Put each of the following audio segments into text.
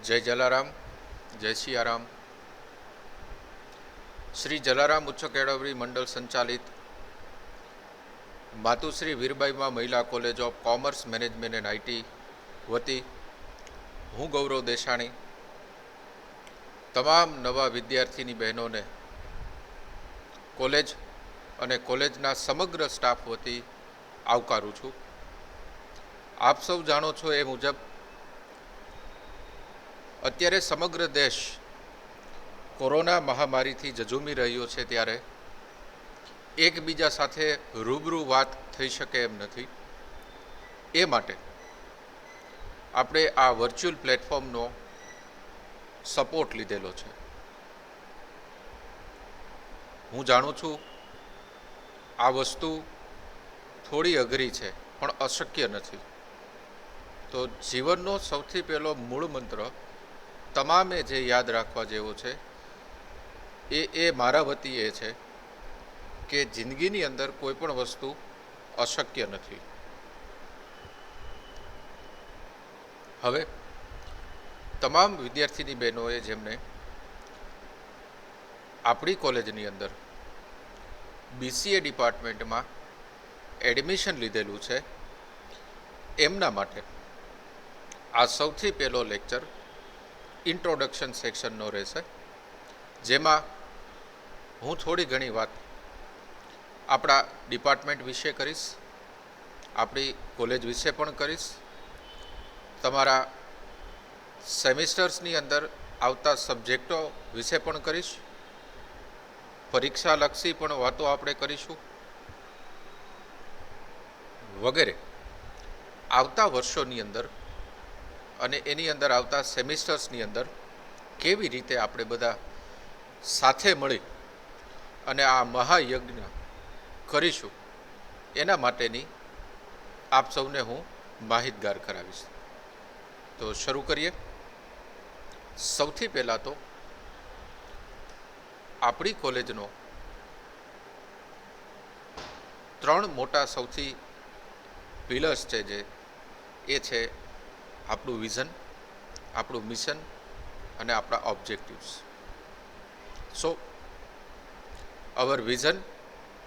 જય જલારામ, જય સિયારામ. શ્રી જલારામ ઉચ્ચ કેળવણી મંડળ સંચાલિત માતુશ્રી વીરબાઈમાં મહિલા college of commerce management and IT વતી હું ગૌરવ દેસાણી તમામ નવા વિદ્યાર્થીની બહેનોને કોલેજ અને કોલેજના સમગ્ર સ્ટાફ વતી આવકારું છું. આપ સૌ જાણો છો એ મુજબ અત્યારે સમગ્ર દેશ કોરોના મહામારીથી ઝઝૂમી રહ્યો છે, ત્યારે એકબીજા સાથે રૂબરૂ વાત થઈ શકે એમ નથી. એ માટે આપણે આ વર્ચ્યુઅલ પ્લેટફોર્મનો સપોર્ટ લીધેલો છે. હું જાણું છું આ વસ્તુ થોડી અઘરી છે, પણ અશક્ય નથી. તો જીવનનો સૌથી પહેલો મૂળ મંત્ર તમામે જે યાદ રાખવા જેવો છે એ મારા વતી એ છે કે જિંદગીની અંદર કોઈ પણ વસ્તુ અશક્ય નથી. હવે તમામ વિદ્યાર્થીની બહેનોએ જેમને આપણી કોલેજની અંદર બીસીએ ડિપાર્ટમેન્ટમાં એડમિશન લીધેલું છે, એમના માટે આ સૌથી પહેલો લેક્ચર ઇન્ટ્રોડક્શન સેક્શનનો રહેશે, જેમાં હું થોડી ઘણી વાત આપણા ડિપાર્ટમેન્ટ વિશે કરીશ, આપણી કોલેજ વિશે પણ કરીશ, તમારા સેમિસ્ટર્સની અંદર આવતા સબ્જેક્ટો વિશે પણ કરીશ, પરીક્ષાલક્ષી પણ વાતો આપણે કરીશું વગેરે. આવતા વર્ષોની અંદર અને એની અંદર આવતા સેમિસ્ટર્સની અંદર કેવી રીતે આપણે બધા સાથે મળી અને આ મહાયજ્ઞ કરીશું એના માટેની આપ સૌને હું માહિતગાર કરાવીશ. તો શરૂ કરીએ. સૌથી પહેલાં તો આપણી કોલેજનો 3 મોટા સૌથી પિલર્સ છે, જે એ છે આપણું વિઝન, આપણું મિશન અને આપણા objectives. So our vision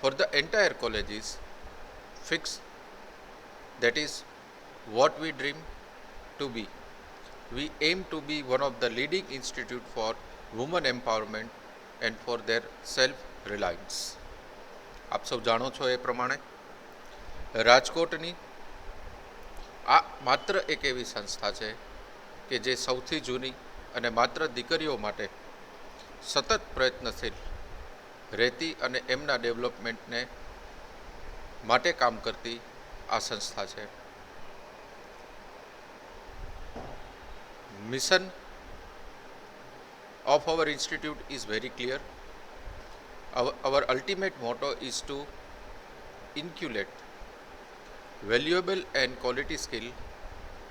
for the entire college is fixed, that is what we dream to be. We aim to be one of the leading institute for women empowerment and for their self-reliance. આપ સૌ જાણો છો એ પ્રમાણે રાજકોટની આ માત્ર એક એવી સંસ્થા છે કે જે સૌથી જૂની અને માત્ર દીકરીઓ માટે સતત પ્રયત્નશીલ રહેતી અને એમના ડેવલપમેન્ટને માટે કામ કરતી આ સંસ્થા છે. Mission of our institute is very clear. Our ultimate motto is to inculcate valuable and quality skill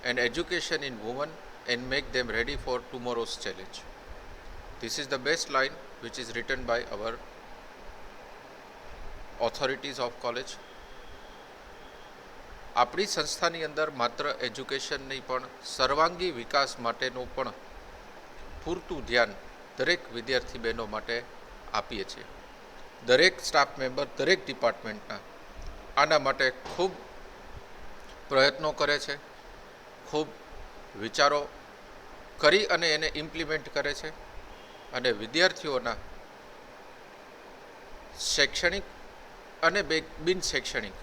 and education in women and make them ready for tomorrow's challenge. This is the best line which is written by our authorities of college. આપણી સંસ્થાની અંદર માત્ર education નહીં પણ સર્વાંગી વિકાસ માટેનું પણ પૂરતું ધ્યાન દરેક વિદ્યાર્થી બહેનો માટે આપીએ છીએ. દરેક સ્ટાફ મેમ્બર દરેક ડિપાર્ટમેન્ટના આના માટે ખૂબ પ્રયત્નો કરે છે, ખૂબ વિચારો કરી અને એને ઇમ્પ્લિમેન્ટ કરે છે અને વિદ્યાર્થીઓના શૈક્ષણિક અને બિન શૈક્ષણિક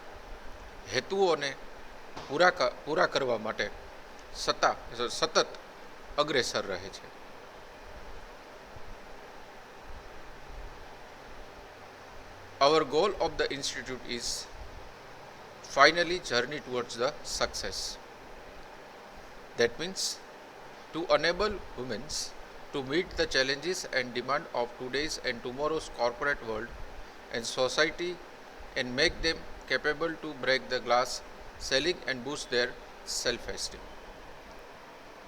હેતુઓને પૂરા કરવા માટે સતત અગ્રેસર રહે છે. Our goal of the institute is finally journey towards the success. That means to enable women to meet the challenges and demand of today's and tomorrow's corporate world and society and make them capable to break the glass ceiling and boost their self-esteem.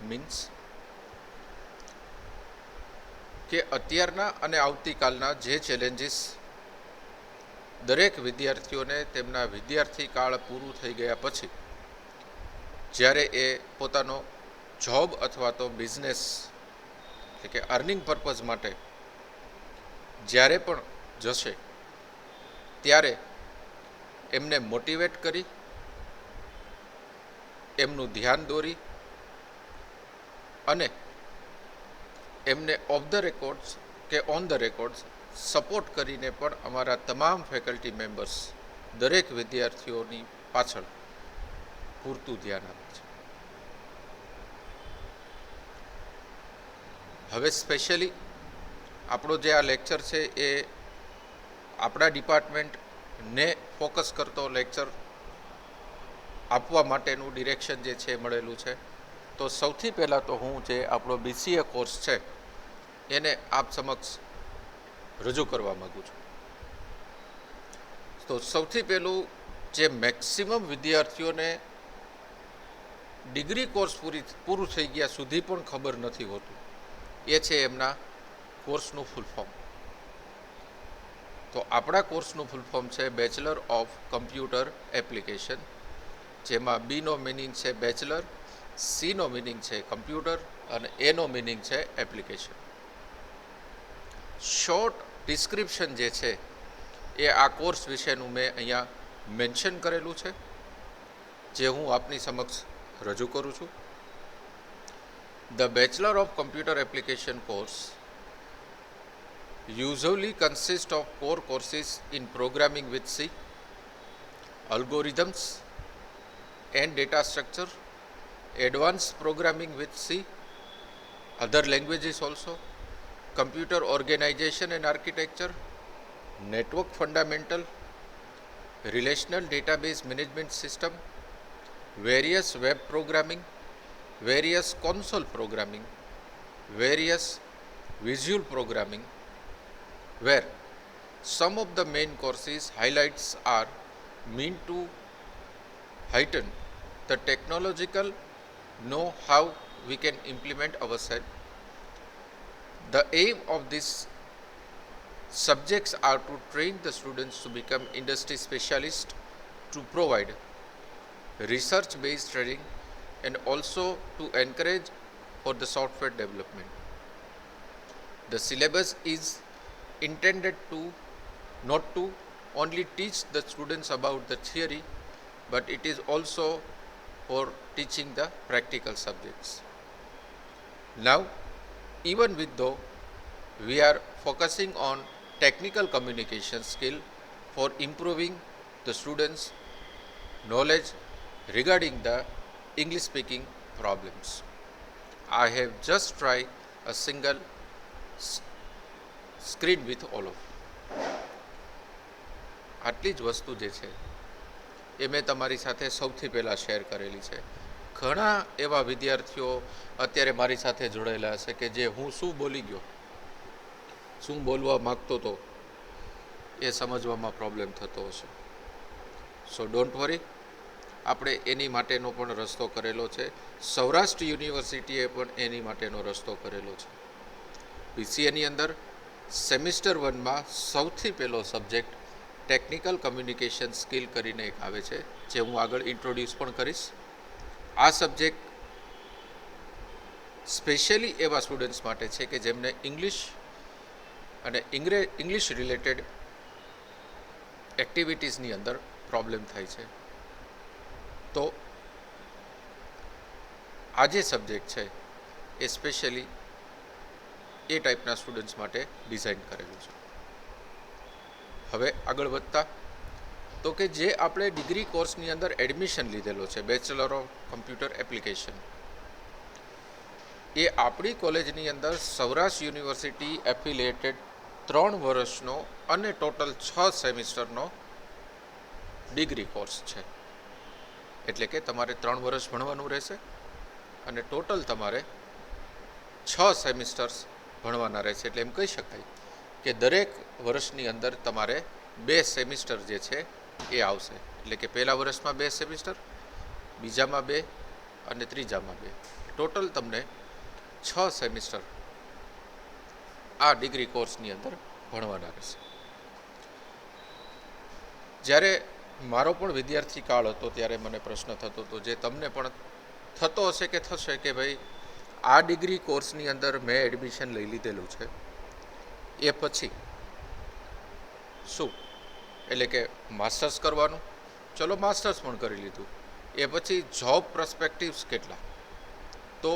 Means કે અત્યારના અને આવતીકાલના જે challenges દરેક વિદ્યાર્થીઓને તેમના વિદ્યાર્થી કાળ પૂરું થઈ ગયા પછી જ્યારે એ પોતાનો જોબ અથવા તો બિઝનેસ એટલે કે અર્નિંગ પર્પઝ માટે જ્યારે પણ જશે ત્યારે એમને મોટિવેટ કરી, એમનું ધ્યાન દોરી અને એમને ઓફ ધ રેકોર્ડ્સ કે ઓન ધ રેકોર્ડ્સ સપોર્ટ કરીને પણ અમારા તમામ ફેકલ્ટી મેમ્બર્સ દરેક વિદ્યાર્થીઓની પાછળ પૂરતું ધ્યાન આપે છે. હવે સ્પેશિયલી આપણો જે આ લેક્ચર છે એ આપણા ડિપાર્ટમેન્ટને ફોકસ કરતો લેક્ચર આપવા માટેનું ડિરેક્શન જે છે મળેલું છે. તો સૌથી પહેલાં તો હું જે આપણો BCA કોર્સ છે એને આપ સમક્ષ રજૂ કરવા માગું છું. તો સૌથી પહેલું જે મેક્સિમમ વિદ્યાર્થીઓને ડિગ્રી કોર્સ પૂરું થઈ ગયા સુધી પણ ખબર નથી હોતું એ છે એમના કોર્સનું ફૂલ ફોર્મ. તો આપણા કોર્સનું ફૂલ ફોર્મ છે બેચલર ઓફ કમ્પ્યુટર એપ્લિકેશન, જેમાં બીનો મિનિંગ છે બેચલર, સીનો મિનિંગ છે કમ્પ્યુટર અને એનો મિનિંગ છે એપ્લિકેશન. શોર્ટ ડિસ્ક્રિપ્શન જે છે એ આ કોર્સ વિશેનું મેં અહીંયા મેન્શન કરેલું છે, જે હું આપની સમક્ષ રજૂ કરું છું. The Bachelor of Computer Application course usually consists of core courses in programming with C, algorithms and data structure, advanced programming with C, other languages also, computer organization and architecture, network fundamental, relational database management system, various web programming, various console programming, various visual programming, where some of the main courses highlights are meant to heighten the technological know how we can implement ourselves. The aim of these subjects are to train the students to become industry specialists, to provide research based training and also to encourage for the software development. The syllabus is intended to not to only teach the students about the theory, but it is also for teaching the practical subjects. Now, even with though we are focusing on technical communication skill for improving the students' knowledge regarding the English speaking problems, I have just tried a single screen with all of you. આટલી જ વસ્તુ જે છે એ મેં તમારી સાથે સૌથી પહેલાં શેર કરેલી છે. ઘણા એવા વિદ્યાર્થીઓ અત્યારે મારી સાથે જોડાયેલા હશે કે જે હું શું બોલી ગયો, શું બોલવા માગતો હતો એ સમજવામાં પ્રોબ્લેમ થતો હશે. સો ડોન્ટ વરી, આપણે એની માટેનો પણ રસ્તો કરેલો છે. સૌરાષ્ટ્ર યુનિવર્સિટીએ પણ એની માટેનો રસ્તો કરેલો છે. BCAની અંદર સેમિસ્ટર 1માં સૌથી પહેલો સબ્જેક્ટ ટેકનિકલ કમ્યુનિકેશન સ્કિલ કરીને એક આવે છે, જે હું આગળ ઇન્ટ્રોડ્યુસ પણ કરીશ. આ સબ્જેક્ટ સ્પેશિયલી એવા સ્ટુડન્ટ્સ માટે છે કે જેમને ઇંગ્લિશ અને ઇંગ્લિશ રિલેટેડ એક્ટિવિટીઝની અંદર પ્રોબ્લેમ થાય છે. તો આ જે સબ્જેક્ટ છે એ સ્પેશિયલી એ ટાઈપના સ્ટુડન્ટ્સ માટે ડિઝાઇન કરેલું છે. હવે આગળ વધતા તો કે જે આપણે ડિગ્રી કોર્સની અંદર એડમિશન લીધેલો છે બેચલર ઓફ કમ્પ્યુટર એપ્લિકેશન, એ આપણી કોલેજની અંદર સૌરાષ્ટ્ર યુનિવર્સિટી એફિલિએટેડ 3 વર્ષનો અને ટોટલ 6 સેમિસ્ટરનો ડિગ્રી કોર્સ છે. એટલે કે તમારે 3 વર્ષ ભણવાનું રહેશે અને ટોટલ તમારે 6 સેમિસ્ટર્સ ભણવાના રહેશે. એટલે એમ કહી શકાય કે દરેક વર્ષની અંદર તમારે 2 સેમિસ્ટર જે છે એ આવશે. એટલે કે પહેલા વર્ષમાં 2 સેમિસ્ટર, બીજામાં 2 અને ત્રીજામાં 2, ટોટલ તમને 6 સેમિસ્ટર આ ડિગ્રી કોર્સની અંદર ભણવાના રહેશે. જ્યારે મારો પણ વિદ્યાર્થી કાળ હતો ત્યારે મને પ્રશ્ન થતો હતો, જે તમને પણ થતો હશે કે થશે કે ભાઈ આ ડિગ્રી કોર્સની અંદર મેં એડમિશન લઈ લીધેલું છે, એ પછી શું, એટલે કે માસ્ટર્સ કરવાનું, ચલો માસ્ટર્સ પણ કરી લીધું, એ પછી જોબ પર્સપેક્ટિવ્સ કેટલા. તો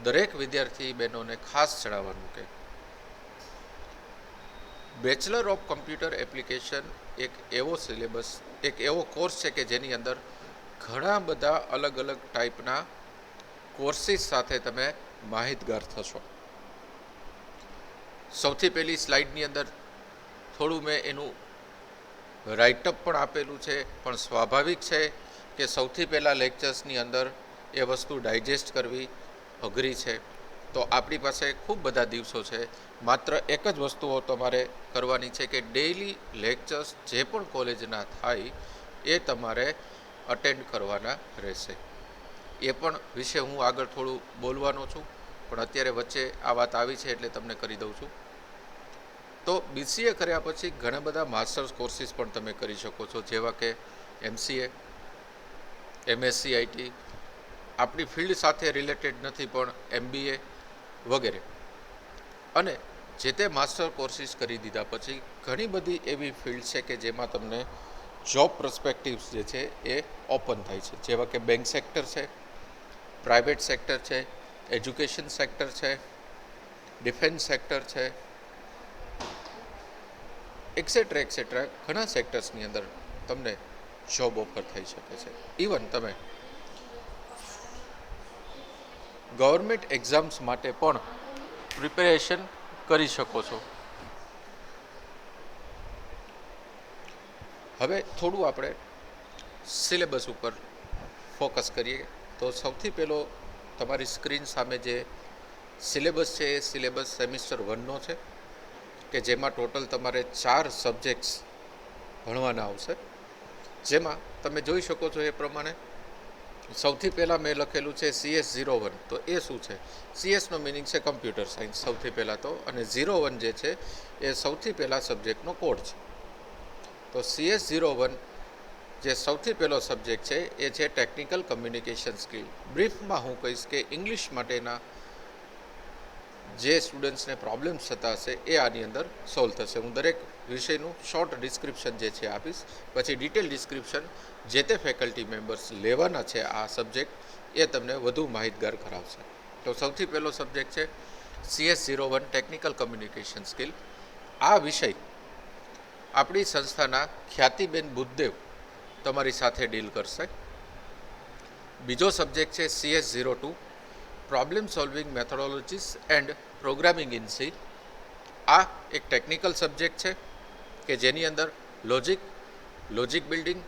દરેક વિદ્યાર્થી બહેનોને ખાસ જણાવવાનું કે બેચલર ઓફ કમ્પ્યુટર એપ્લિકેશન એક એવો સિલેબસ, એક એવો કોર્સ છે કે જેની અંદર ઘણા બધા અલગ અલગ ટાઈપના કોર્સિસ સાથે તમે માહિતગાર થશો. સૌથી પહેલી સ્લાઇડની અંદર થોડું મેં એનું રાઇટઅપ પણ આપેલું છે, પણ સ્વાભાવિક છે કે સૌથી પહેલાં લેક્ચર્સની અંદર એ વસ્તુ ડાયજેસ્ટ કરવી અઘરી છે. તો આપણી પાસે ખૂબ બધા દિવસો છે, માત્ર એક જ વસ્તુઓ તમારે કરવાની છે કે ડેઇલી લેક્ચર્સ જે પણ કોલેજના થાય એ તમારે અટેન્ડ કરવાના રહેશે. એ પણ વિશે હું આગળ થોડું બોલવાનો છું, પણ અત્યારે વચ્ચે આ વાત આવી છે એટલે તમને કરી દઉં છું. તો બીસીએ કર્યા પછી ઘણા બધા માસ્ટર્સ કોર્સિસ પણ તમે કરી શકો છો, જેવા કે એમસીએ, એમએસસી આઈટી, આપણી ફિલ્ડ સાથે રિલેટેડ નથી પણ એમબીએ વગેરે. અને જે તે માસ્ટર કોર્સિસ કરી દીધા પછી ઘણી બધી એવી ફિલ્ડ છે કે જેમાં તમને જોબ પર્સપેક્ટિવ્સ જે છે એ ઓપન થાય છે, જેવા કે બેંક સેક્ટર છે, પ્રાઇવેટ સેક્ટર છે, એજ્યુકેશન સેક્ટર છે, ડિફેન્સ સેક્ટર છે, એક્સેટ્રા એક્સેટ્રા. ઘણા સેક્ટર્સની અંદર તમને જોબ ઓફર થઈ શકે છે. ઇવન તમે ગવર્મેન્ટ એક્ઝામ્સ માટે પણ પ્રિપેરેશન કરી શકો છો. હવે થોડું આપણે સિલેબસ ઉપર ફોકસ કરીએ. તો સૌથી પહેલો તમારી સ્ક્રીન સામે જે સિલેબસ છે એ સિલેબસ સેમિસ્ટર 1નો છે, કે જેમાં ટોટલ તમારે 4 સબ્જેક્ટ્સ ભણવાના આવશે. જેમાં તમે જોઈ શકો છો એ પ્રમાણે સૌથી પહેલાં મેં લખેલું છે CS01. તો એ શું છે? CS નો મિનિંગ છે કમ્પ્યુટર સાયન્સ સૌથી પહેલાં તો, અને 01 જે છે એ સૌથી પહેલાં સબ્જેક્ટનો કોડ છે. તો CS01 જે સૌથી પહેલો સબ્જેક્ટ છે એ છે ટેકનિકલ કમ્યુનિકેશન સ્કિલ. બ્રીફમાં હું કહીશ કે ઇંગ્લિશ માટેના જે સ્ટુડન્ટ્સને પ્રોબ્લેમ્સ થતા હશે એ આની અંદર સોલ્વ થશે. હું દરેક વિષયનું શોર્ટ ડિસ્ક્રિપ્શન જે છે આપીશ, પછી ડિટેલ ડિસ્ક્રિપ્શન જે તે ફેકલ્ટી મેમ્બર્સ લેવાના છે આ સબ્જેક્ટ એ તમને વધુ માહિતગાર કરાવશે. તો સૌથી પહેલો સબ્જેક્ટ છે CS01 ટેકનિકલ કમ્યુનિકેશન સ્કિલ. આ વિષય આપણી સંસ્થાના ખ્યાતિબેન બુદ્ધદેવ તમારી સાથે ડીલ કરશે. બીજો સબ્જેક્ટ છે CS02 problem solving methodologies and programming in C. આ એક ટેકનિકલ સબ્જેક્ટ છે કે જેની અંદર લોજિક બિલ્ડિંગ,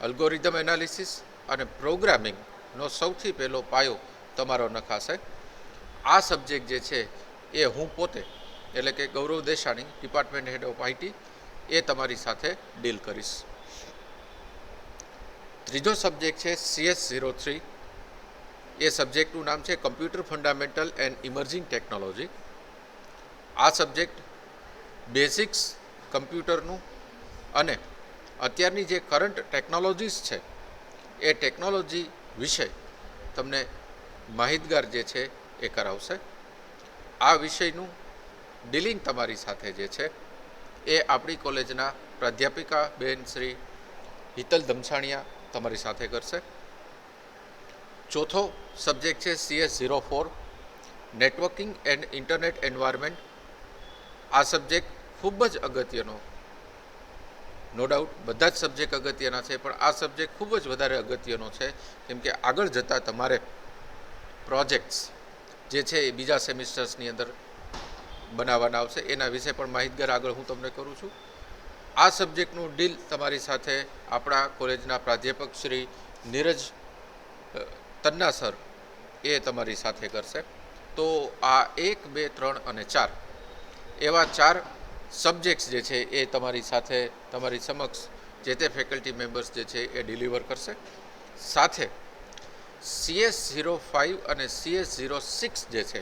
અલ્ગોરિધમ એનાલિસિસ અને પ્રોગ્રામિંગનો સૌથી પહેલો પાયો તમારો નખાશે. આ સબ્જેક્ટ જે છે એ હું પોતે, એટલે કે Gaurav Desani, department head of IT, એ તમારી સાથે ડીલ કરીશ. ત્રીજો સબ્જેક્ટ છે CS03. એ સબ્જેક્ટનું નામ છે computer fundamental and emerging technology. આ સબ્જેક્ટ બેઝિક્સ કમ્પ્યુટરનું અને અત્યારની જે કરંટ ટેકનોલોજીસ છે એ ટેકનોલોજી વિશે તમને માહિતગાર જે છે એ કરાવશે. આ વિષયનું ડીલિંગ તમારી સાથે જે છે એ આપણી કોલેજના પ્રાધ્યાપિકા બેન શ્રી હિતલ ધમસાણિયા તમારી સાથે કરશે. ચોથો સબ્જેક્ટ છે CS04 networking and internet environment. આ સબ્જેક્ટ ખૂબ જ અગત્યનો, નો ડાઉટ બધા જ સબ્જેક્ટ અગત્યના છે, પણ આ સબ્જેક્ટ ખૂબ જ વધારે અગત્યનો છે, કેમ કે આગળ જતાં તમારે પ્રોજેક્ટ્સ જે છે એ બીજા સેમિસ્ટર્સની અંદર બનાવવાના આવશે. એના વિશે પણ માહિતગાર આગળ હું તમને કરું છું. આ સબ્જેક્ટનું ડીલ તમારી સાથે આપણા કોલેજના પ્રાધ્યાપક શ્રી નીરજ તન્ના સર એ તમારી સાથે કરશે. તો આ 1, 2, 3 અને 4 એવા 4 સબ્જેક્ટ્સ જે છે એ તમારી સાથે, તમારી સમક્ષ જે તે ફેકલ્ટી મેમ્બર્સ જે છે એ ડિલિવર કરશે. સાથે CS05 અને CS06 જે છે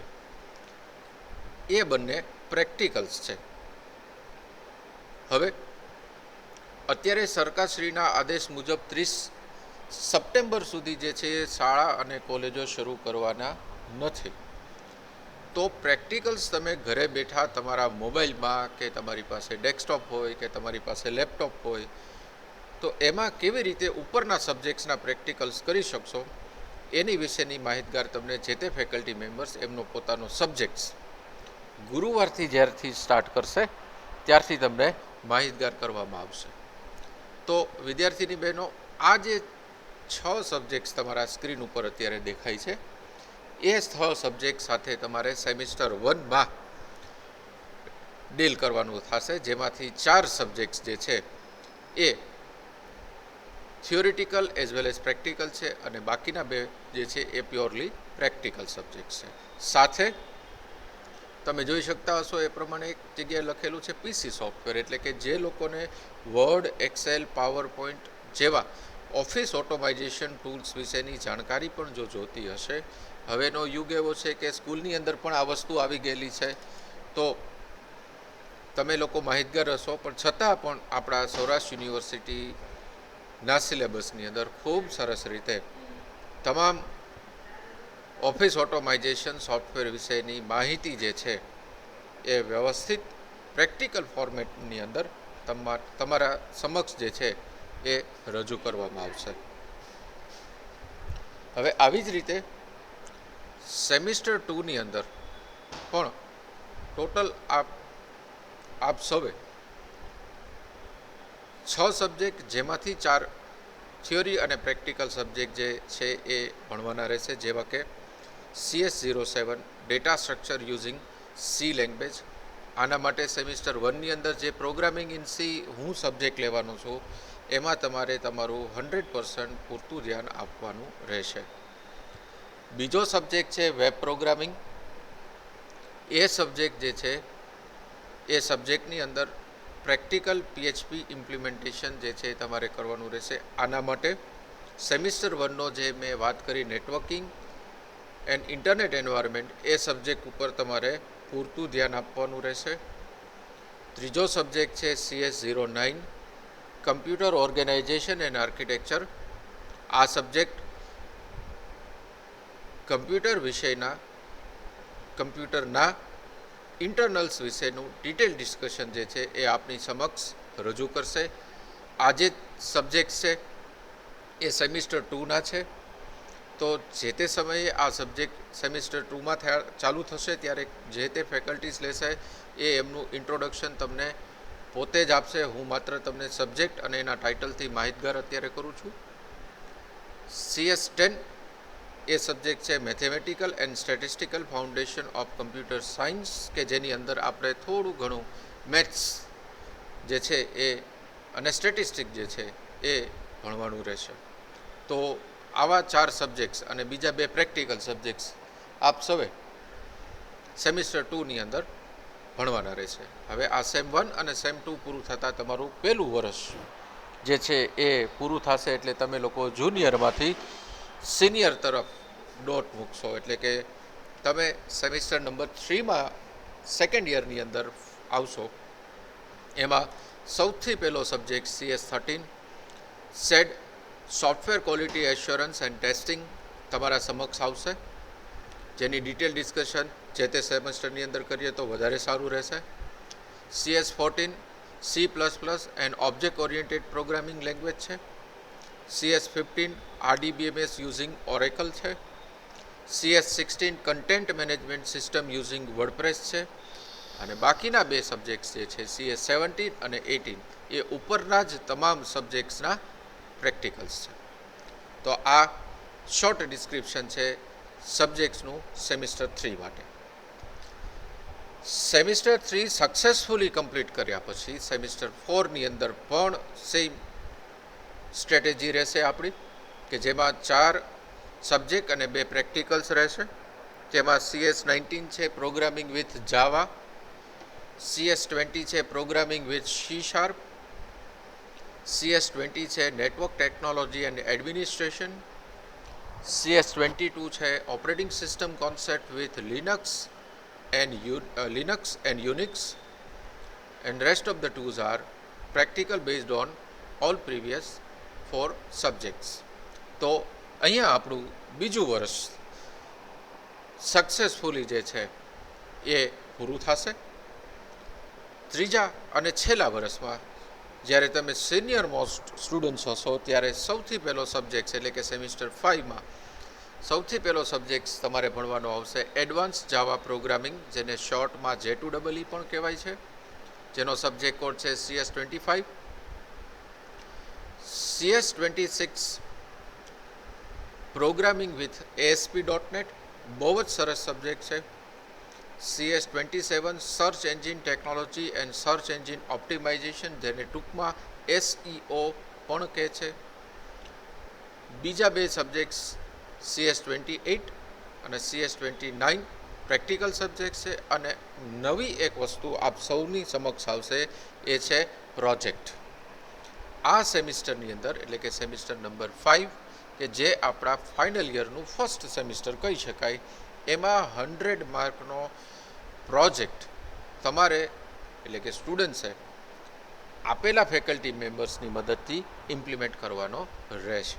એ બંને પ્રેક્ટિકલ્સ છે. હવે અત્યારે સરકારશ્રીના આદેશ મુજબ 30 સપ્ટેમ્બર સુધી જે છે એ શાળા અને કોલેજો શરૂ કરવાના નથી. તો પ્રેક્ટિકલ્સ તમે ઘરે બેઠા તમારા મોબાઈલમાં કે તમારી પાસે ડેસ્કટોપ હોય કે તમારી પાસે લેપટોપ હોય તો એમાં કેવી રીતે ઉપરના સબ્જેક્ટ્સના પ્રેક્ટિકલ્સ કરી શકશો એની વિશેની માહિતગાર તમને જે તે ફેકલ્ટી મેમ્બર્સ એમનો પોતાનો સબ્જેક્ટ્સ ગુરુવારથી જ્યારથી સ્ટાર્ટ કરશે ત્યારથી તમને માહિતગાર કરવામાં આવશે. તો વિદ્યાર્થીની બહેનો, આ જે 6 સબ્જેક્ટ્સ તમારા સ્ક્રીન ઉપર અત્યારે દેખાય છે એ 6 સબ્જેક્ટ સાથે તમારે સેમિસ્ટર 1માં ડીલ કરવાનું થશે, જેમાંથી 4 સબ્જેક્ટ્સ જે છે એ theoretical as well as practical છે અને બાકીના 2 જે છે એ પ્યોરલી પ્રેક્ટિકલ સબ્જેક્ટ છે. સાથે તમે જોઈ શકતા હશો એ પ્રમાણે એક જગ્યાએ લખેલું છે પીસી સોફ્ટવેર, એટલે કે જે લોકોને વર્ડ, એક્સેલ, પાવર પોઈન્ટ જેવા ઓફિસ ઓટોમાઇઝેશન ટૂલ્સ વિશેની જાણકારી પણ જો જોતી હશે. હવેનો યુગ એવો છે કે સ્કૂલની અંદર પણ આ વસ્તુ આવી ગયેલી છે, તો તમે લોકો માહિતગાર હશો, પણ છતાં પણ આપણા સૌરાષ્ટ્ર યુનિવર્સિટીના સિલેબસની અંદર ખૂબ સરસ રીતે તમામ ઓફિસ ઓટોમાઇઝેશન સોફ્ટવેર વિશેની માહિતી જે છે એ વ્યવસ્થિત પ્રેક્ટિકલ ફોર્મેટની અંદર તમારા સમક્ષ જે છે એ રજૂ કરવામાં આવશે. હવે આવી જ રીતે સેમિસ્ટર 2ની અંદર પણ ટોટલ આપ સૌએ 6 સબ્જેક્ટ, જેમાંથી 4 થિયોરી અને પ્રેક્ટિકલ સબ્જેક્ટ જે છે એ ભણવાના રહેશે, જેવા કે CS07 data structure using C language. આના માટે સેમિસ્ટર 1ની અંદર જે પ્રોગ્રામિંગ ઇન સી હું સબ્જેક્ટ લેવાનો છું એમાં તમારે તમારું 100% પૂરતું ધ્યાન આપવાનું રહેશે. બીજો સબ્જેક્ટ છે વેબ પ્રોગ્રામિંગ. એ સબ્જેક્ટ જે છે એ સબ્જેક્ટની અંદર પ્રેક્ટિકલ PHP ઇમ્પ્લિમેન્ટેશન જે છે તમારે કરવાનું રહેશે. આના માટે સેમિસ્ટર 1નો જે મેં વાત કરી networking and internet environment, A subject ઉપર તમારે પૂરતું ધ્યાન આપવાનું રહેશે. ત્રીજો સબ્જેક્ટ છે CS09 computer organisation and architecture. આ સબ્જેક્ટ કમ્પ્યુટર વિષયના કમ્પ્યુટરના ઇન્ટરનલ્સ વિશેનું ડિટેલ ડિસ્કશન જે છે એ આપની સમક્ષ રજૂ કરશે. આ જે સબ્જેક્ટ છે એ સેમિસ્ટર 2ના છે, તો જે તે સમયે આ સબ્જેક્ટ સેમિસ્ટર 2માં ચાલુ થશે ત્યારે જે તે ફેકલ્ટીઝ લેશે એ એમનું ઇન્ટ્રોડક્શન તમને પોતે જ આપશે. હું માત્ર તમને સબ્જેક્ટ અને એના ટાઇટલથી માહિતગાર અત્યારે કરું છું. CS10 એ સબ્જેક્ટ છે mathematical and statistical foundation of computer science, કે જેની અંદર આપણે થોડું ઘણું મેથ્સ જે છે એ અને સ્ટેટિસ્ટિક જે છે એ ભણવાનું રહેશે. તો આવા 4 સબ્જેક્ટ્સ અને બીજા 2 પ્રેક્ટિકલ સબ્જેક્ટ્સ આપ સૌએ સેમિસ્ટર 2ની અંદર ભણવાના રહેશે. હવે આ સેમ 1 અને સેમ 2 પૂરું થતાં તમારું પહેલું વર્ષ જે છે એ પૂરું થશે, એટલે તમે લોકો જુનિયરમાંથી સિનિયર તરફ ડોટ મૂકશો, એટલે કે તમે સેમિસ્ટર નંબર 3માં સેકન્ડ યરની અંદર આવશો. એમાં સૌથી પહેલો સબ્જેક્ટ CS13 સેડ software quality assurance and testing તમારા સમક્ષ આવશે, જેની ડિટેલ ડિસ્કશન જે તે સેમેસ્ટરની અંદર કરીએ તો વધારે સારું રહેશે. CS14 C++ and object oriented programming language છે. CS15 RDBMS યુઝિંગ ઓરેકલ છે. CS16 content management system using WordPress છે. અને બાકીના 2 સબ્જેક્ટ્સ જે છે CS17 અને 18 એ ઉપરના જ તમામ સબ્જેક્ટ્સના પ્રેક્ટિકલ્સ છે. તો આ શોર્ટ ડિસ્ક્રિપ્શન છે સબ્જેક્ટ્સનું સેમિસ્ટર 3 માટે. સેમિસ્ટર 3 સક્સેસફુલી કમ્પ્લીટ કર્યા પછી સેમિસ્ટર 4ની અંદર પણ સેમ સ્ટ્રેટેજી રહેશે આપણી, કે જેમાં 4 સબ્જેક્ટ અને 2 પ્રેક્ટિકલ્સ રહેશે. જેમાં CS19 છે પ્રોગ્રામિંગ વિથ જાવા, CS20 છે પ્રોગ્રામિંગ વિથ C#, CS20 છે network technology and administration, CS22 છે operating system concept with Linux and Unix, and rest of the tools are practical based on all previous 4 subjects. તો અહીંયા આપણું બીજું વર્ષ successfully જે છે એ પૂરું થશે. ત્રીજા અને છેલ્લા વર્ષમાં જ્યારે તમે સિનિયર મોસ્ટ સ્ટુડન્ટ્સ હશો ત્યારે સૌથી પહેલો સબ્જેક્ટ એટલે કે સેમિસ્ટર 5માં સૌથી પહેલો સબ્જેક્ટ તમારે ભણવાનો આવશે એડવાન્સ જાવા પ્રોગ્રામિંગ, જેને શોર્ટમાં J2EE પણ કહેવાય છે, જેનો સબ્જેક્ટ કોડ છે CS25. CS26 programming with ASP.NET બહુ જ સરસ સબ્જેક્ટ છે. CS27 search engine technology and search engine optimisation, જેને ટૂંકમાં SEO પણ કહે છે. બીજા બે સબ્જેક્ટ્સ CS28 અને CS29 પ્રેક્ટિકલ સબ્જેક્ટ છે. અને નવી એક વસ્તુ આપ સૌની સમક્ષ આવશે એ છે પ્રોજેક્ટ. આ સેમિસ્ટરની અંદર એટલે કે સેમિસ્ટર નંબર 5 કે જે આપણા ફાઇનલ યરનું ફર્સ્ટ સેમિસ્ટર કહી શકાય, એમાં 100 માર્કનો પ્રોજેક્ટ તમારે એટલે કે સ્ટુડન્ટ્સે આપેલા ફેકલ્ટી મેમ્બર્સની મદદથી ઇમ્પ્લિમેન્ટ કરવાનો રહેશે.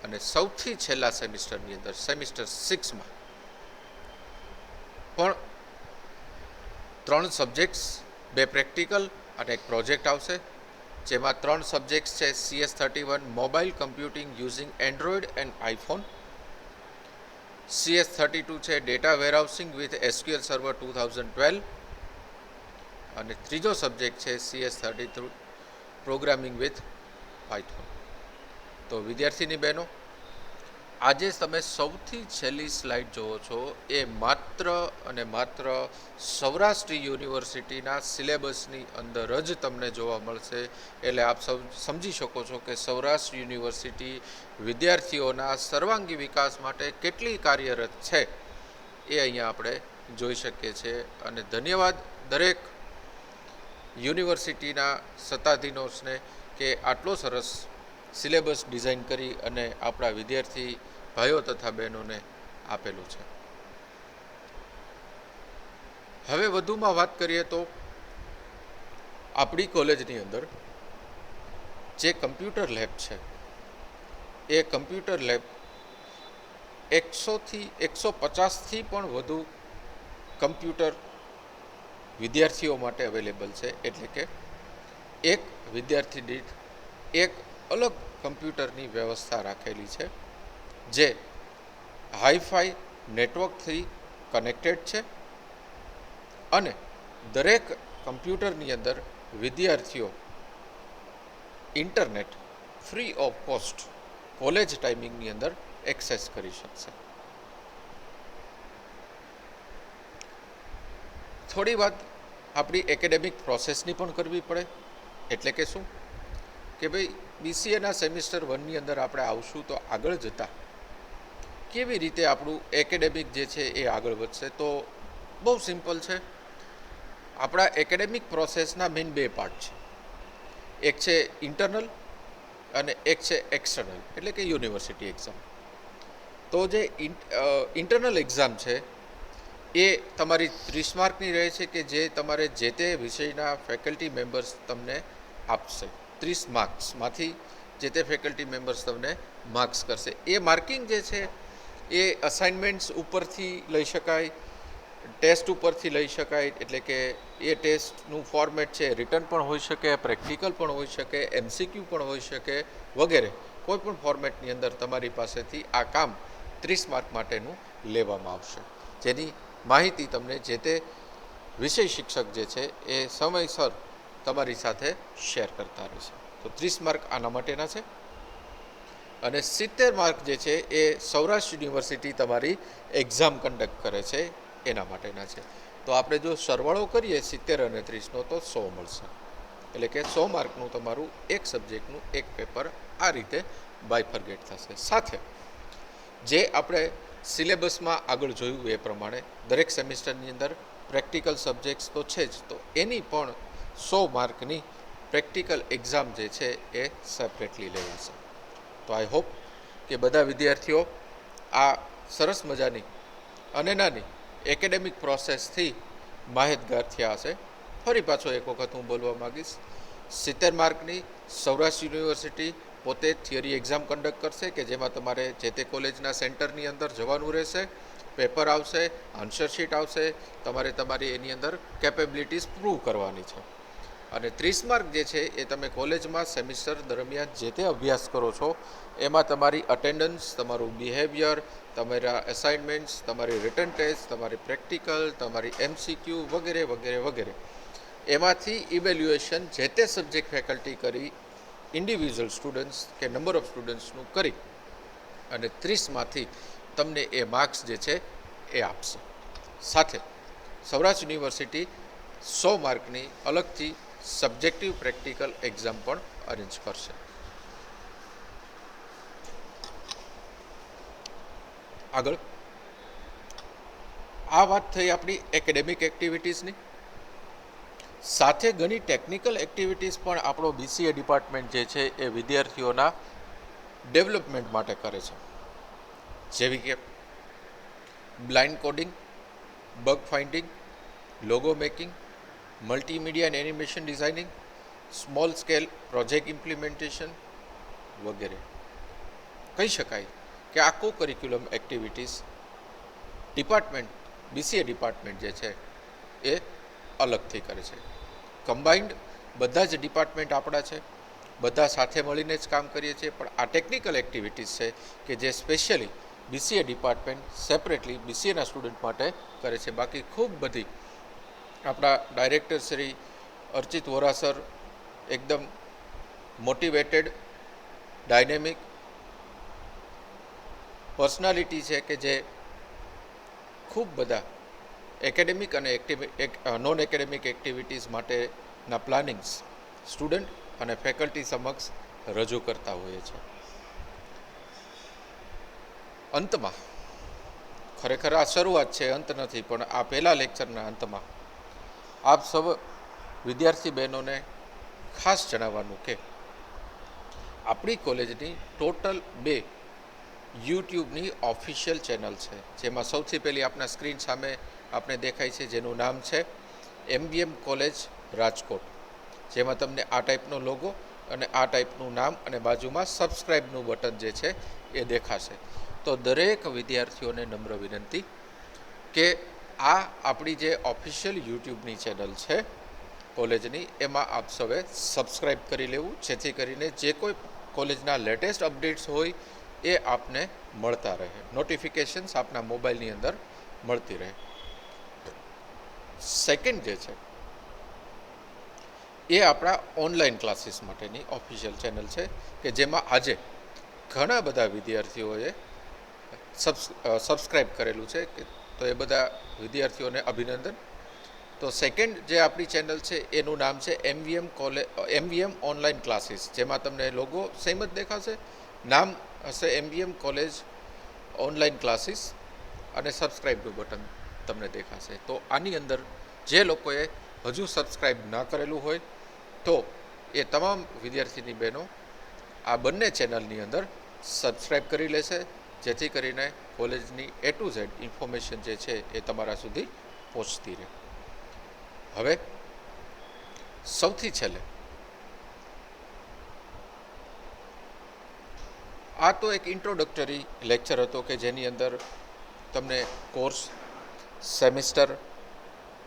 અને સૌથી છેલ્લા સેમિસ્ટરની અંદર સેમિસ્ટર 6માં પણ 3 સબ્જેક્ટ્સ, 2 પ્રેક્ટિકલ અને એક પ્રોજેક્ટ આવશે, જેમાં 3 સબ્જેક્ટ્સ છે CS31 mobile computing using Android and iPhone, CS32 છે data warehousing with SQL server 2012 અને ત્રીજો સબ્જેક્ટ છે CS33 પ્રોગ્રામિંગ વિથ પાયથોન. તો વિદ્યાર્થીની બહેનો, આજે તમે સૌથી છેલ્લી સ્લાઇડ જુઓ છો એ માત્ર અને માત્ર સૌરાષ્ટ્ર યુનિવર્સિટીના સિલેબસની અંદર જ તમને જોવા મળશે. એટલે આપ સૌ સમજી શકો છો કે સૌરાષ્ટ્ર યુનિવર્સિટી વિદ્યાર્થીઓના સર્વાંગી વિકાસ માટે કેટલી કાર્યરત છે એ અહીંયા આપણે જોઈ શકીએ છીએ. અને ધન્યવાદ દરેક યુનિવર્સિટીના સત્તાધીશોને કે આટલો સરસ સિલેબસ ડિઝાઇન કરી અને આપણા વિદ્યાર્થી ભાઈઓ તથા બહેનોને આપેલું છે. હવે વધુમાં વાત કરીએ તો આપણી કોલેજની અંદર જે કમ્પ્યુટર લેબ છે એ કમ્પ્યુટર લેબ 100થી 150થી પણ વધુ કમ્પ્યુટર વિદ્યાર્થીઓ માટે અવેલેબલ છે. એટલે કે એક વિદ્યાર્થી દીઠ એક અલગ કમ્પ્યુટરની વ્યવસ્થા રાખેલી છે, જે હાઈફાઈ નેટવર્કથી કનેક્ટેડ છે. અને દરેક કમ્પ્યુટરની અંદર વિદ્યાર્થીઓ internet free of cost college ટાઈમિંગની અંદર એક્સેસ કરી શકશે. થોડી વાત આપણી એકેડેમિક પ્રોસેસની પણ કરવી પડે. એટલે કે શું કે ભાઈ BCAના સેમિસ્ટર 1ની અંદર આપણે આવશું તો આગળ જતાં કેવી રીતે આપણું એકેડેમિક જે છે એ આગળ વધશે. તો બહુ સિમ્પલ છે. આપણા એકેડેમિક પ્રોસેસના મેઇન 2 પાર્ટ છે. એક છે ઇન્ટરનલ અને એક છે એક્સટર્નલ એટલે કે યુનિવર્સિટી એક્ઝામ. તો જે ઇન્ટરનલ એક્ઝામ છે એ તમારી 30 માર્કની રહે છે, કે જે તમારે જે તે વિષયના ફેકલ્ટી મેમ્બર્સ તમને આપશે. 30 માર્ક્સમાંથી જે તે ફેકલ્ટી મેમ્બર્સ તમને માર્ક્સ કરશે. એ માર્કિંગ જે છે એ અસાઇનમેન્ટ્સ ઉપરથી લઈ શકાય, ટેસ્ટ ઉપરથી લઈ શકાય. એટલે કે એ ટેસ્ટનું ફોર્મેટ છે રિટર્ન પણ હોઈ શકે, પ્રેક્ટિકલ પણ હોઈ શકે, MCQ પણ હોઈ શકે વગેરે. કોઈ પણ ફોર્મેટની અંદર તમારી પાસેથી આ કામ 30 માર્ક માટેનું લેવામાં આવશે, જેની માહિતી તમને જે તે વિષય શિક્ષક જે છે એ સમયસર તમારી સાથે શેર કરતા રહેશે. તો 30 માર્ક આના માટેના છે. અને 70 માર્ક જે છે એ સૌરાષ્ટ્ર યુનિવર્સિટી તમારી એક્ઝામ કન્ડક્ટ કરે છે એના માટેના છે. તો આપણે જો સરવાળો કરીએ 70 અને 30નો તો 100 મળશે. એટલે કે 100 માર્કનું તમારું એક સબ્જેક્ટનું એક પેપર આ રીતે બાયફર્ગેટ થશે. સાથે જે આપણે સિલેબસમાં આગળ જોયું એ પ્રમાણે દરેક સેમિસ્ટરની અંદર પ્રેક્ટિકલ સબ્જેક્ટ્સ તો છે જ, તો એની પણ 100 માર્કની પ્રેક્ટિકલ એક્ઝામ જે છે એ સેપરેટલી લેવાશે. તો આઈ હોપ કે બધા વિદ્યાર્થીઓ આ સરસ મજાની અને નાની એકેડેમિક પ્રોસેસથી માહિતગાર થયા હશે. ફરી પાછો એક વખત હું બોલવા માગીશ, 70 માર્કની સૌરાષ્ટ્ર યુનિવર્સિટી પોતે થિયરી એક્ઝામ કન્ડક્ટ કરશે કે જેમાં તમારે જે તે કોલેજના સેન્ટરની અંદર જવાનું રહેશે, પેપર આવશે, આન્સર શીટ આવશે, તમારે તમારી એની અંદર કેપેબિલિટીઝ પ્રૂવ કરવાની છે. અને 30 માર્ક જે છે એ તમે કોલેજમાં સેમિસ્ટર દરમિયાન જે તે અભ્યાસ કરો છો એમાં તમારી અટેન્ડન્સ, તમારું બિહેવિયર, તમારા એસાઇનમેન્ટ્સ, તમારી રિટન ટેસ્ટ, તમારી પ્રેક્ટિકલ, તમારી MCQ વગેરે વગેરે વગેરે એમાંથી ઇવેલ્યુએશન જે તે સબ્જેક્ટ ફેકલ્ટી કરી ઇન્ડિવિજ્યુઅલ સ્ટુડન્ટ્સ કે નંબર ઓફ સ્ટુડન્ટ્સનું કરી અને 30માંથી તમને એ માર્ક્સ જે છે એ આપશે. સાથે સૌરાષ્ટ્ર યુનિવર્સિટી 100 માર્કની અલગથી સબ્જેક્ટિવ પ્રેક્ટિકલ એક્ઝામ પણ અરેન્જ કરશે. આગળ આ વાત થઈ આપણી એકેડેમિક એક્ટિવિટીઝની. સાથે ઘણી ટેકનિકલ એક્ટિવિટીઝ પણ આપણો BCA ડિપાર્ટમેન્ટ જે છે એ વિદ્યાર્થીઓના ડેવલપમેન્ટ માટે કરે છે, જેવી કે blind coding, bug finding, logo making, multimedia and animation designing, small scale project implementation વગેરે. કહી શકાય કે આ કો curriculum activities department BCA department જે છે એ અલગથી કરે છે. કમ્બાઇન્ડ બધા જ ડિપાર્ટમેન્ટ આપણા છે, બધા સાથે મળીને જ કામ કરીએ છીએ, પણ આ ટેકનિકલ એક્ટિવિટીઝ છે કે જે સ્પેશિયલી BCA ડિપાર્ટમેન્ટ સેપરેટલી BCAના સ્ટુડન્ટ માટે કરે છે. બાકી ખૂબ બધી આપણા ડાયરેક્ટર શ્રી અર્ચિત વોરા સર એકદમ મોટિવેટેડ, ડાયનેમિક પર્સનાલિટી છે કે જે ખૂબ બધા એકેડેમિક અને નોન એકેડેમિક એક્ટિવિટીઝ માટેના પ્લાનિંગ્સ સ્ટુડન્ટ અને ફેકલ્ટી સમક્ષ રજૂ કરતા હોઈએ છે. અંતમાં ખરેખર આ શરૂઆત છે, અંત નથી, પણ આ પહેલા લેક્ચરના અંતમાં આપ સૌ વિદ્યાર્થી બહેનોને ખાસ જણાવવાનું કે આપણી કોલેજની ટોટલ 2 યુટ્યુબની ઓફિશિયલ ચેનલ છે, જેમાં સૌથી પહેલી આપણા સ્ક્રીન સામે આપણે દેખાય છે જેનું નામ છે MBM કોલેજ રાજકોટ, જેમાં તમને આ ટાઈપનો લોગો અને આ ટાઈપનું નામ અને બાજુમાં સબસ્ક્રાઈબનું બટન જે છે એ દેખાશે. તો દરેક વિદ્યાર્થીઓને નમ્ર વિનંતી કે આ આપણી જે ઓફિશિયલ યુટ્યુબની ચેનલ છે કોલેજની, એમાં આપ સૌએ સબસ્ક્રાઈબ કરી લેવું, જેથી કરીને જે કોઈ કોલેજના લેટેસ્ટ અપડેટ્સ હોય એ આપને મળતા રહે, નોટિફિકેશન્સ આપના મોબાઈલની અંદર મળતી રહે. સેકન્ડ જે છે એ આપણા ઓનલાઈન ક્લાસીસ માટેની ઓફિશિયલ ચેનલ છે કે જેમાં આજે ઘણા બધા વિદ્યાર્થીઓએ સબસ્ક્રાઈબ કરેલું છે, તો એ બધા વિદ્યાર્થીઓને અભિનંદન. તો સેકન્ડ જે આપણી ચેનલ છે એનું નામ છે MVM ઓનલાઈન ક્લાસીસ, જેમાં તમને લોગો સેમ જ દેખાશે, નામ હશે MVM કોલેજ ઓનલાઈન ક્લાસીસ અને સબસ્ક્રાઈબનું બટન તમને દેખાશે. તો આની અંદર જે લોકોએ હજુ સબસ્ક્રાઈબ ના કરેલું હોય તો એ તમામ વિદ્યાર્થીની બહેનો આ બંને ચેનલની અંદર સબસ્ક્રાઈબ કરી લેશે, જેથી કરીને કોલેજની A to Z ઇન્ફોર્મેશન જે છે એ તમારા સુધી પહોંચતી રહે. હવે સૌથી છેલ્લે આ તો એક ઇન્ટ્રોડક્ટરી લેક્ચર હતો કે જેની અંદર તમને કોર્સ, સેમિસ્ટર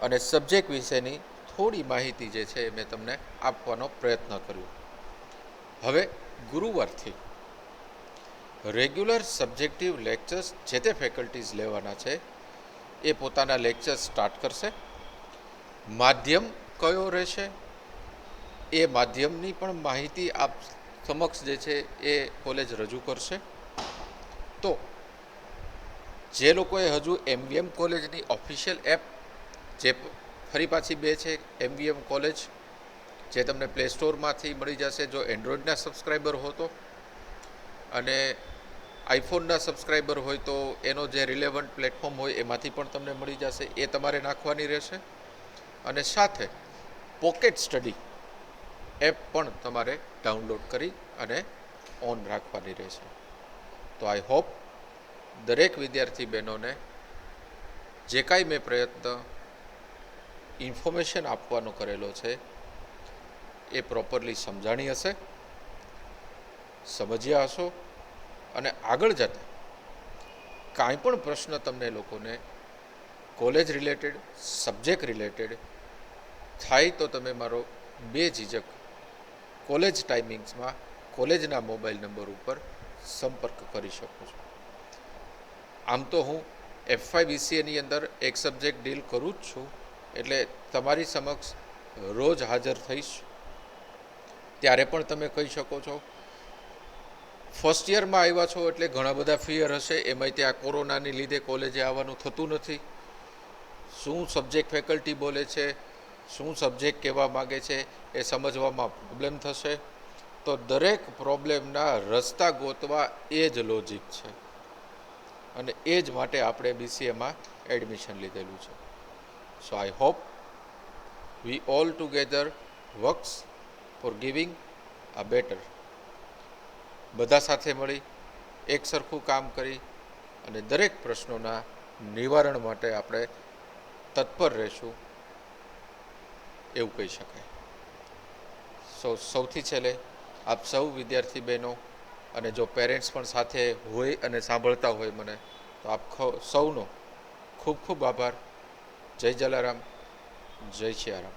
અને સબ્જેક્ટ વિશેની થોડી માહિતી જે છે મેં તમને આપવાનો પ્રયત્ન કર્યો. હવે ગુરુવારથી રેગ્યુલર સબ્જેક્ટિવ લેક્ચર્સ જે તે ફેકલ્ટીઝ લેવાના છે એ પોતાના લેક્ચર્સ સ્ટાર્ટ કરશે. માધ્યમ કયો રહેશે એ માધ્યમની પણ માહિતી આપ સમક્ષ જે છે એ કોલેજ રજૂ કરશે. તો જે લોકોએ હજુ MVM કોલેજની ઓફિશિયલ એપ, જે ફરી પાછી 2 છે, MVM કોલેજ જે તમને પ્લે સ્ટોરમાંથી મળી જશે જો એન્ડ્રોઈડના સબસ્ક્રાઈબર હો તો, અને આઈફોનના સબસ્ક્રાઈબર હોય તો એનો જે રિલેવન્ટ પ્લેટફોર્મ હોય એમાંથી પણ તમને મળી જશે, એ તમારે નાખવાની રહેશે. અને સાથે પોકેટ સ્ટડી એપ પણ તમારે ડાઉનલોડ કરી અને ઓન રાખવાની રહેશે. તો આઈ હોપ દરેક વિદ્યાર્થી બહેનોને જે કાંઈ મેં પ્રયત્ન ઇન્ફોર્મેશન આપવાનો કરેલો છે એ પ્રોપરલી સમજાણી હશે. સમજ્યા હશો અને આગળ જતાં કાંઈ પણ પ્રશ્ન તમને લોકોને કોલેજ રિલેટેડ, સબ્જેક્ટ રિલેટેડ થાય તો તમે મારો બેઝિઝક કોલેજ ટાઈમિંગ્સમાં કોલેજના મોબાઈલ નંબર ઉપર સંપર્ક કરી શકો છો. આમ તો હું F5ECAની અંદર એક સબ્જેક્ટ ડીલ કરું જ છું, એટલે તમારી સમક્ષ રોજ હાજર થઈશ. ત્યારે પણ તમે કહી શકો છો. ફર્સ્ટ યરમાં આવ્યા છો એટલે ઘણા બધા ફિયર હશે, એમાંય ત્યાં કોરોનાની લીધે કોલેજે આવવાનું થતું નથી. શું સબ્જેક્ટ ફેકલ્ટી બોલે છે, શું સબ્જેક્ટ કહેવા માગે છે એ સમજવામાં પ્રોબ્લેમ થશે. તો દરેક પ્રોબ્લેમના રસ્તા ગોતવા એ જ લોજિક છે, અને એ જ માટે આપણે BCAમાં એડમિશન લીધેલું છે. So I hope we all together works for giving a better. બધા સાથે મળી એક સરખું કામ કરી અને દરેક પ્રશ્નોના નિવારણ માટે આપણે તત્પર રહેશું, એવું કહી શકાય. સૌથી છેલ્લે આપ સૌ વિદ્યાર્થી બહેનો અને જો પેરેન્ટ્સ પણ સાથે હોય અને સાંભળતા હોય મને, તો આપ સૌનો ખૂબ ખૂબ આભાર. જય જલારામ, જય સિયારામ.